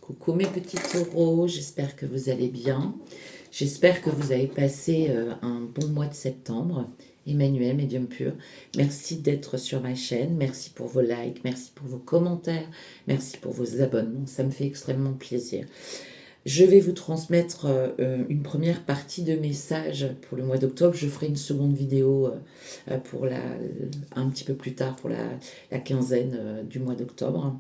Coucou mes petits taureaux, j'espère que vous allez bien. J'espère que vous avez passé un bon mois de septembre. Emmanuel, médium pur, merci d'être sur ma chaîne, merci pour vos likes, merci pour vos commentaires, merci pour vos abonnements, ça me fait extrêmement plaisir. Je vais vous transmettre une première partie de messages pour le mois d'octobre. Je ferai une seconde vidéo pour un petit peu plus tard pour la quinzaine du mois d'octobre.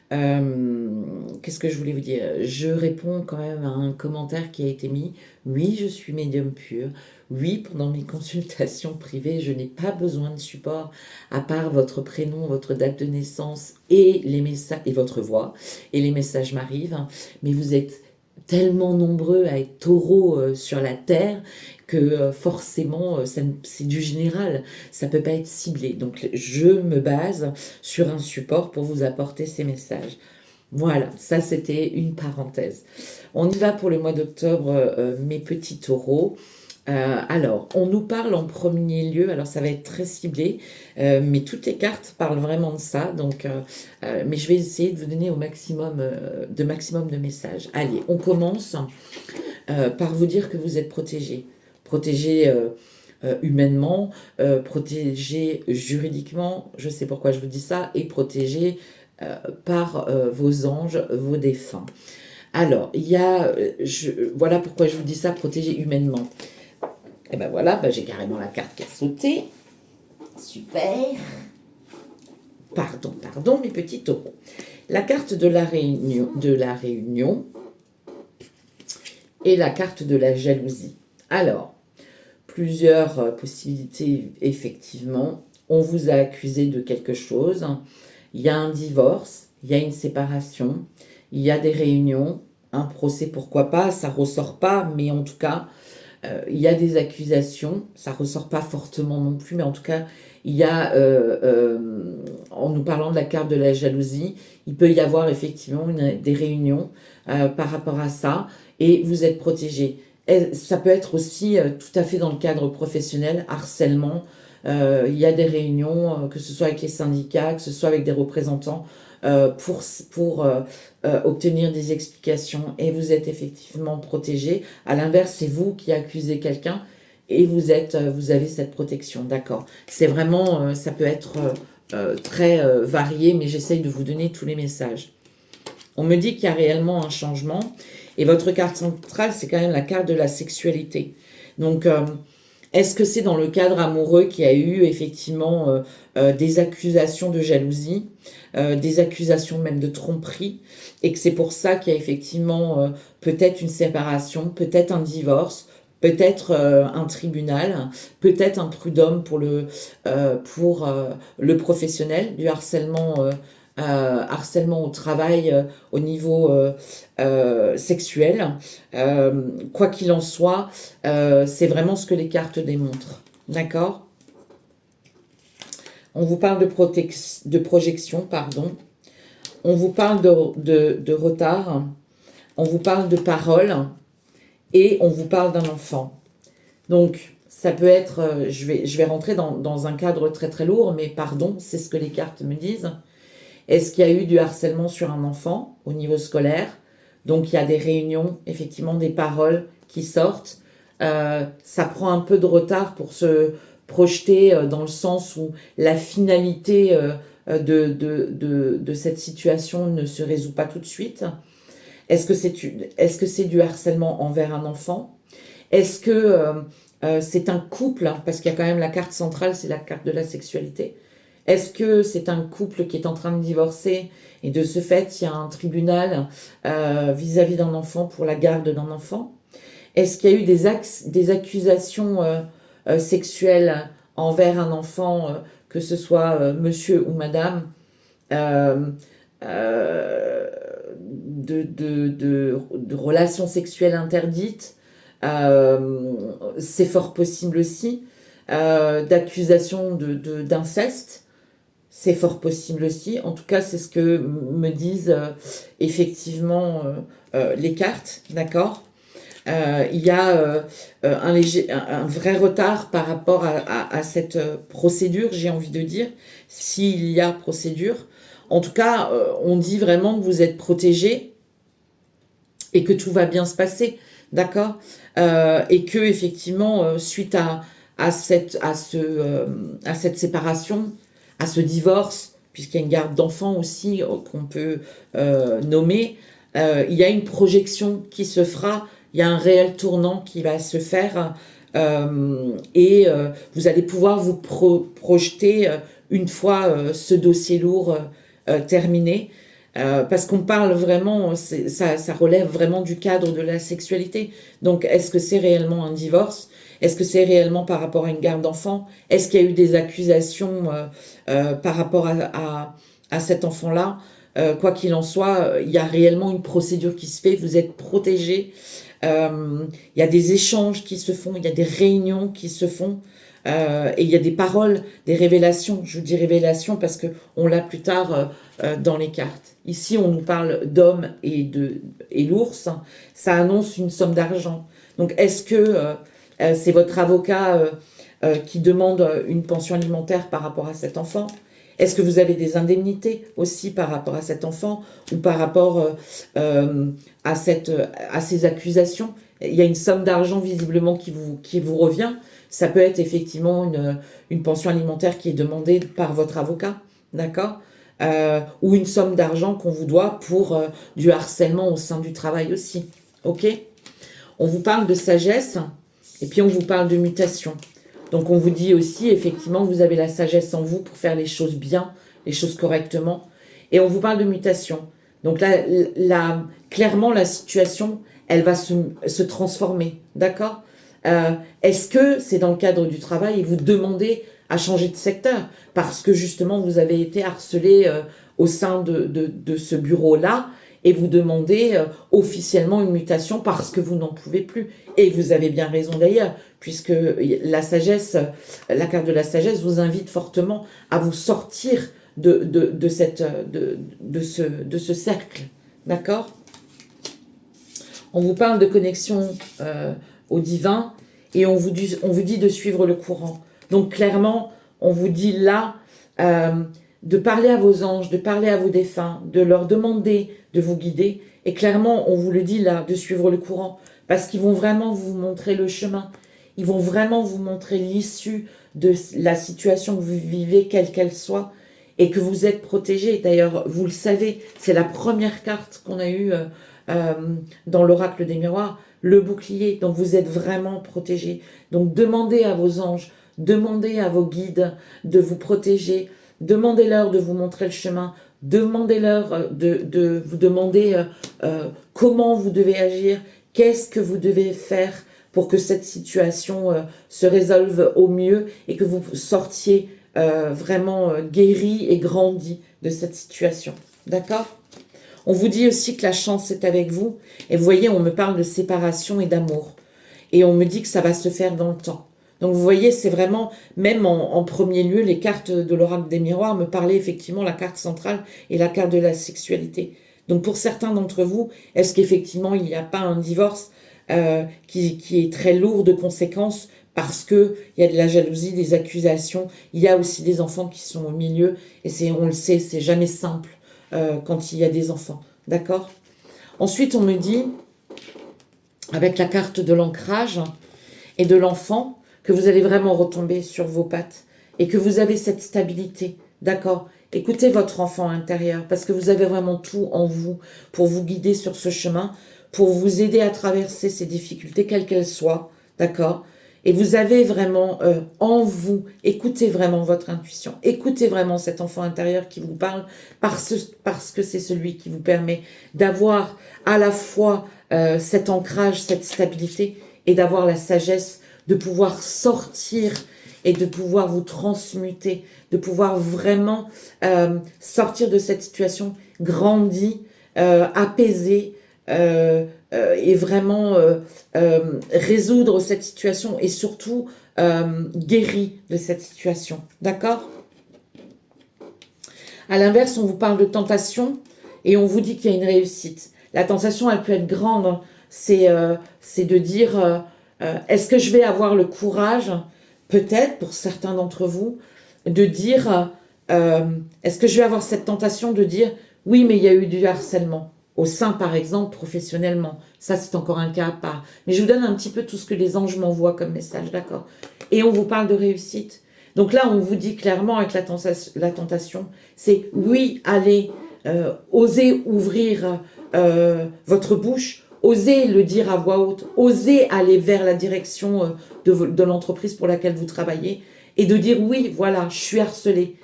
Qu'est-ce que je voulais vous dire? Je réponds quand même à un commentaire qui a été mis. Oui, je suis médium pur. Oui, pendant mes consultations privées, je n'ai pas besoin de support à part votre prénom, votre date de naissance et les messages et votre voix. Et les messages m'arrivent. Mais vous êtes tellement nombreux à être taureaux sur la terre que forcément c'est du général, ça peut pas être ciblé. Donc je me base sur un support pour vous apporter ces messages. Voilà, ça c'était une parenthèse. On y va pour le mois d'octobre, mes petits taureaux. Alors, on nous parle en premier lieu, alors ça va être très ciblé, mais toutes les cartes parlent vraiment de ça, donc, mais je vais essayer de vous donner au maximum, maximum de messages. Allez, on commence par vous dire que vous êtes protégés. Protégés humainement, protégés juridiquement, je sais pourquoi je vous dis ça, et protégés par vos anges, vos défunts. Alors, il y a, voilà pourquoi je vous dis ça, protégés humainement. Et ben voilà, ben j'ai carrément la carte qui a sauté. Super. Pardon, mes petits taureaux. La carte de la réunion et la carte de la jalousie. Alors, plusieurs possibilités, effectivement. On vous a accusé de quelque chose. Il y a un divorce, il y a une séparation, il y a des réunions, un procès, pourquoi pas, ça ressort pas, mais en tout cas, il y a des accusations, ça ressort pas fortement non plus, mais en tout cas, il y a, en nous parlant de la carte de la jalousie, il peut y avoir effectivement des réunions par rapport à ça, et vous êtes protégé. Ça peut être aussi tout à fait dans le cadre professionnel, harcèlement. Il y a des réunions, que ce soit avec les syndicats, que ce soit avec des représentants, pour obtenir des explications, et vous êtes effectivement protégé. À l'inverse, c'est vous qui accusez quelqu'un et vous avez cette protection, d'accord. C'est vraiment, ça peut être très varié, mais j'essaye de vous donner tous les messages. On me dit qu'il y a réellement un changement, et votre carte centrale, c'est quand même la carte de la sexualité. Donc, est-ce que c'est dans le cadre amoureux qu'il y a eu effectivement des accusations de jalousie, des accusations même de tromperie, et que c'est pour ça qu'il y a effectivement peut-être une séparation, peut-être un divorce, peut-être un tribunal, peut-être un prud'homme pour le professionnel, du harcèlement au travail au niveau sexuel. Quoi qu'il en soit, c'est vraiment ce que les cartes démontrent. D'accord? On vous parle de projection, pardon. On vous parle de retard. On vous parle de parole. Et on vous parle d'un enfant. Donc, ça peut être... je vais rentrer dans un cadre très très lourd, mais pardon, c'est ce que les cartes me disent. Est-ce qu'il y a eu du harcèlement sur un enfant au niveau scolaire? Donc, il y a des réunions, effectivement, des paroles qui sortent. Ça prend un peu de retard pour se projeter dans le sens où la finalité de cette situation ne se résout pas tout de suite. Est-ce que c'est du harcèlement envers un enfant? Est-ce que c'est un couple, hein, parce qu'il y a quand même la carte centrale, c'est la carte de la sexualité. Est-ce que c'est un couple qui est en train de divorcer et de ce fait, il y a un tribunal vis-à-vis d'un enfant pour la garde d'un enfant? Est-ce qu'il y a eu des accusations sexuelles envers un enfant, que ce soit monsieur ou madame, euh, euh, de relations sexuelles interdites? C'est fort possible aussi. D'accusations d'inceste, c'est fort possible aussi. En tout cas, c'est ce que me disent effectivement les cartes, d'accord. Il y a un vrai retard par rapport à cette procédure, j'ai envie de dire, s'il y a procédure. En tout cas, on dit vraiment que vous êtes protégé et que tout va bien se passer, d'accord, et que effectivement, suite à cette séparation, à ce divorce, puisqu'il y a une garde d'enfants aussi qu'on peut nommer, il y a une projection qui se fera, il y a un réel tournant qui va se faire, et vous allez pouvoir vous projeter une fois ce dossier lourd terminé. Parce qu'on parle vraiment, ça relève vraiment du cadre de la sexualité. Donc, est-ce que c'est réellement un divorce? Est-ce que c'est réellement par rapport à une garde d'enfant? Est-ce qu'il y a eu des accusations par rapport à cet enfant-là? Quoi qu'il en soit, il y a réellement une procédure qui se fait, vous êtes protégé. Il y a des échanges qui se font, il y a des réunions qui se font. Et il y a des paroles, des révélations. Je vous dis révélations parce que on l'a plus tard dans les cartes. Ici, on nous parle d'homme et l'ours. Ça annonce une somme d'argent. Donc, est-ce que c'est votre avocat qui demande une pension alimentaire par rapport à cet enfant? Est-ce que vous avez des indemnités aussi par rapport à cet enfant ou par rapport à ces accusations? Il y a une somme d'argent visiblement qui vous revient. Ça peut être effectivement une pension alimentaire qui est demandée par votre avocat, d'accord, ou une somme d'argent qu'on vous doit pour du harcèlement au sein du travail aussi, ok? On vous parle de sagesse et puis on vous parle de mutation. Donc on vous dit aussi effectivement vous avez la sagesse en vous pour faire les choses bien, les choses correctement. Et on vous parle de mutation. Donc là clairement la situation, elle va se transformer, d'accord? Est-ce que c'est dans le cadre du travail et vous demandez à changer de secteur parce que justement vous avez été harcelé au sein de ce bureau-là et vous demandez officiellement une mutation parce que vous n'en pouvez plus. Et vous avez bien raison d'ailleurs, puisque la sagesse, la carte de la sagesse vous invite fortement à vous sortir de ce cercle. D'accord? On vous parle de connexion au divin et on vous dit de suivre le courant. Donc clairement, on vous dit là de parler à vos anges, de parler à vos défunts, de leur demander de vous guider. Et clairement, on vous le dit là, de suivre le courant. Parce qu'ils vont vraiment vous montrer le chemin. Ils vont vraiment vous montrer l'issue de la situation que vous vivez, quelle qu'elle soit, et que vous êtes protégé. D'ailleurs, vous le savez, c'est la première carte qu'on a eue dans l'oracle des miroirs, le bouclier. Donc vous êtes vraiment protégé. Donc demandez à vos anges, demandez à vos guides de vous protéger, demandez-leur de vous montrer le chemin, demandez-leur de vous demander comment vous devez agir, qu'est-ce que vous devez faire pour que cette situation se résolve au mieux et que vous sortiez vraiment guéri et grandi de cette situation. D'accord ? On vous dit aussi que la chance est avec vous. Et vous voyez, on me parle de séparation et d'amour. Et on me dit que ça va se faire dans le temps. Donc vous voyez, c'est vraiment, même en premier lieu, les cartes de l'oracle des miroirs me parlaient effectivement la carte centrale et la carte de la sexualité. Donc pour certains d'entre vous, est-ce qu'effectivement il n'y a pas un divorce qui est très lourd de conséquences parce qu'il y a de la jalousie, des accusations, il y a aussi des enfants qui sont au milieu, et on le sait, c'est jamais simple quand il y a des enfants, d'accord? Ensuite, on me dit, avec la carte de l'ancrage et de l'enfant, que vous allez vraiment retomber sur vos pattes et que vous avez cette stabilité, d'accord? Écoutez votre enfant intérieur parce que vous avez vraiment tout en vous pour vous guider sur ce chemin, pour vous aider à traverser ces difficultés, quelles qu'elles soient, d'accord? Et vous avez vraiment en vous, écoutez vraiment votre intuition, écoutez vraiment cet enfant intérieur qui vous parle parce que c'est celui qui vous permet d'avoir à la fois cet ancrage, cette stabilité et d'avoir la sagesse de pouvoir sortir et de pouvoir vous transmuter, de pouvoir vraiment sortir de cette situation grandi, apaisé, et vraiment résoudre cette situation et surtout guéri de cette situation. D'accord ? À l'inverse, on vous parle de tentation et on vous dit qu'il y a une réussite. La tentation, elle peut être grande. Hein. C'est de dire, est-ce que je vais avoir le courage, peut-être pour certains d'entre vous, de dire, est-ce que je vais avoir cette tentation de dire, oui, mais il y a eu du harcèlement. au sein, par exemple, professionnellement. Ça, c'est encore un cas à part. Mais je vous donne un petit peu tout ce que les anges m'envoient comme message, d'accord? Et on vous parle de réussite. Donc là, on vous dit clairement avec la tentation, c'est oui, allez, osez ouvrir votre bouche, osez le dire à voix haute, osez aller vers la direction de l'entreprise pour laquelle vous travaillez et de dire oui, voilà, je suis harcelé.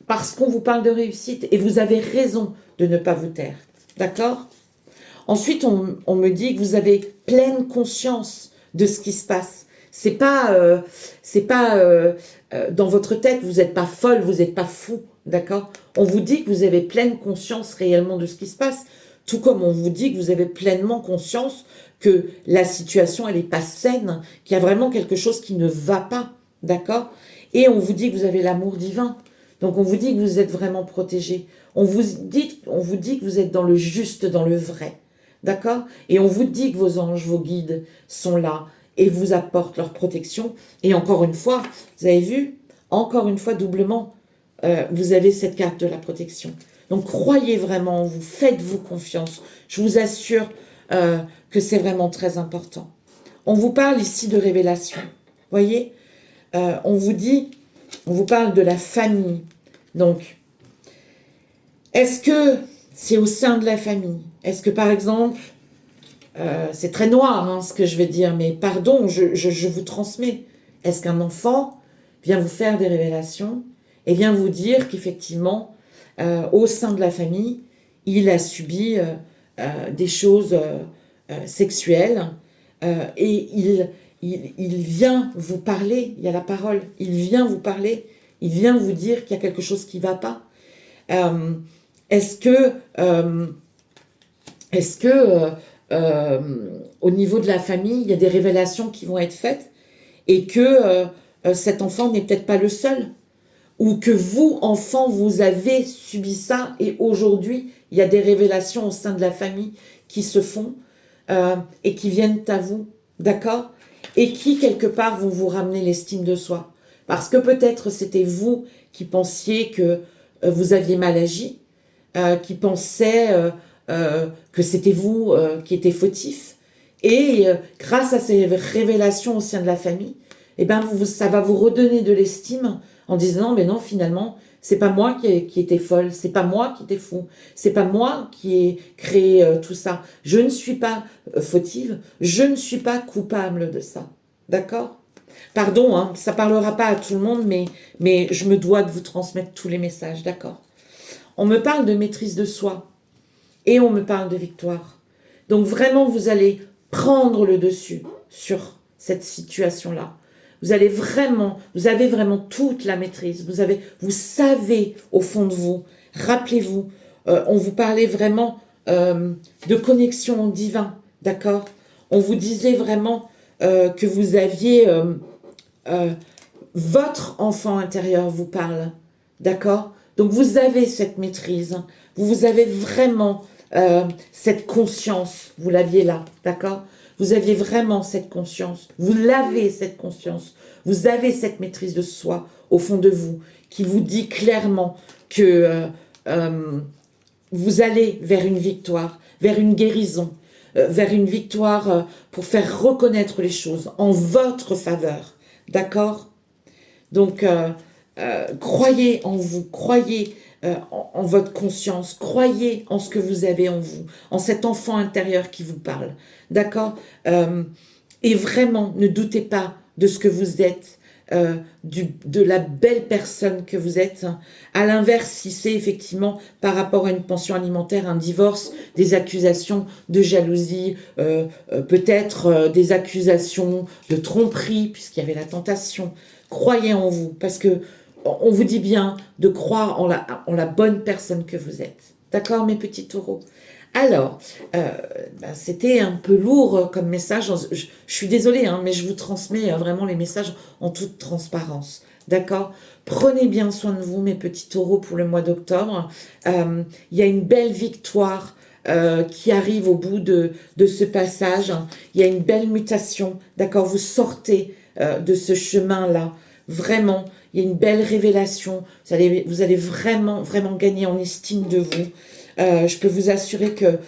Parce qu'on vous parle de réussite et vous avez raison de ne pas vous taire. D'accord? Ensuite, on me dit que vous avez pleine conscience de ce qui se passe. C'est pas dans votre tête, vous n'êtes pas folle, vous n'êtes pas fou, d'accord? On vous dit que vous avez pleine conscience réellement de ce qui se passe, tout comme on vous dit que vous avez pleinement conscience que la situation, elle n'est pas saine, qu'il y a vraiment quelque chose qui ne va pas, d'accord? Et on vous dit que vous avez l'amour divin. Donc on vous dit que vous êtes vraiment protégé. On vous dit que vous êtes dans le juste, dans le vrai. D'accord? Et on vous dit que vos anges, vos guides sont là et vous apportent leur protection. Et encore une fois, vous avez vu, encore une fois, doublement, vous avez cette carte de la protection. Donc croyez vraiment en vous, faites-vous confiance. Je vous assure que c'est vraiment très important. On vous parle ici de révélation. Voyez? On vous parle de la famille. Donc, est-ce que c'est au sein de la famille? Est-ce que, par exemple, c'est très noir hein, ce que je vais dire, mais pardon, je vous transmets. Est-ce qu'un enfant vient vous faire des révélations et vient vous dire qu'effectivement, au sein de la famille, il a subi des choses sexuelles et il vient vous parler, il y a la parole, il vient vous parler, il vient vous dire qu'il y a quelque chose qui ne va pas. Est-ce que au niveau de la famille, il y a des révélations qui vont être faites et que cet enfant n'est peut-être pas le seul, ou que vous, enfant, vous avez subi ça et aujourd'hui, il y a des révélations au sein de la famille qui se font et qui viennent à vous, d'accord? Et qui, quelque part, vont vous ramener l'estime de soi. Parce que peut-être c'était vous qui pensiez que vous aviez mal agi, qui pensaient que c'était vous qui étiez fautif. Et grâce à ces révélations au sein de la famille, eh ben ça va vous redonner de l'estime en disant, mais non, finalement, c'est pas moi qui étais folle, c'est pas moi qui étais fou, c'est pas moi qui ai créé tout ça. Je ne suis pas fautive, je ne suis pas coupable de ça. D'accord? Pardon, hein, ça parlera pas à tout le monde, mais je me dois de vous transmettre tous les messages, d'accord? On me parle de maîtrise de soi et on me parle de victoire. Donc vraiment, vous allez prendre le dessus sur cette situation-là. Vous avez vraiment toute la maîtrise. Vous savez au fond de vous. Rappelez-vous, on vous parlait vraiment de connexion divine, d'accord? On vous disait vraiment que vous aviez votre enfant intérieur vous parle, d'accord? Donc vous avez cette maîtrise, vous avez vraiment cette conscience, vous l'aviez là, d'accord? Vous aviez vraiment cette conscience, vous l'avez cette conscience, vous avez cette maîtrise de soi au fond de vous qui vous dit clairement que vous allez vers une victoire, vers une guérison, vers une victoire pour faire reconnaître les choses en votre faveur, d'accord? Donc, croyez en vous, croyez en votre conscience, croyez en ce que vous avez en vous, en cet enfant intérieur qui vous parle, d'accord? Et vraiment, ne doutez pas de ce que vous êtes, de la belle personne que vous êtes. À l'inverse, si c'est effectivement par rapport à une pension alimentaire, un divorce, des accusations de jalousie, peut-être des accusations de tromperie, puisqu'il y avait la tentation, croyez en vous, parce que on vous dit bien de croire en la bonne personne que vous êtes. D'accord, mes petits taureaux? Alors, c'était un peu lourd comme message. Je suis désolée, hein, mais je vous transmets vraiment les messages en toute transparence. D'accord? Prenez bien soin de vous, mes petits taureaux, pour le mois d'octobre. Il y a une belle victoire qui arrive au bout de ce passage. Il y a une belle mutation. D'accord? Vous sortez de ce chemin-là. Vraiment, il y a une belle révélation. Vous allez vraiment, vraiment gagner en estime de vous. Je peux vous assurer que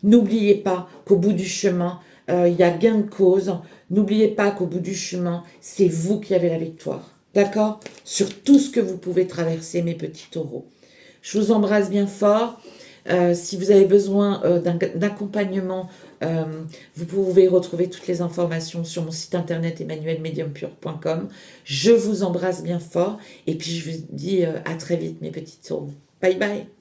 n'oubliez pas qu'au bout du chemin, il y a gain de cause. N'oubliez pas qu'au bout du chemin, c'est vous qui avez la victoire. D'accord? Sur tout ce que vous pouvez traverser, mes petits taureaux. Je vous embrasse bien fort. Si vous avez besoin d'accompagnement, vous pouvez retrouver toutes les informations sur mon site internet emmanuelmediumpure.com. Je vous embrasse bien fort et puis je vous dis à très vite mes petits taureaux. Bye bye.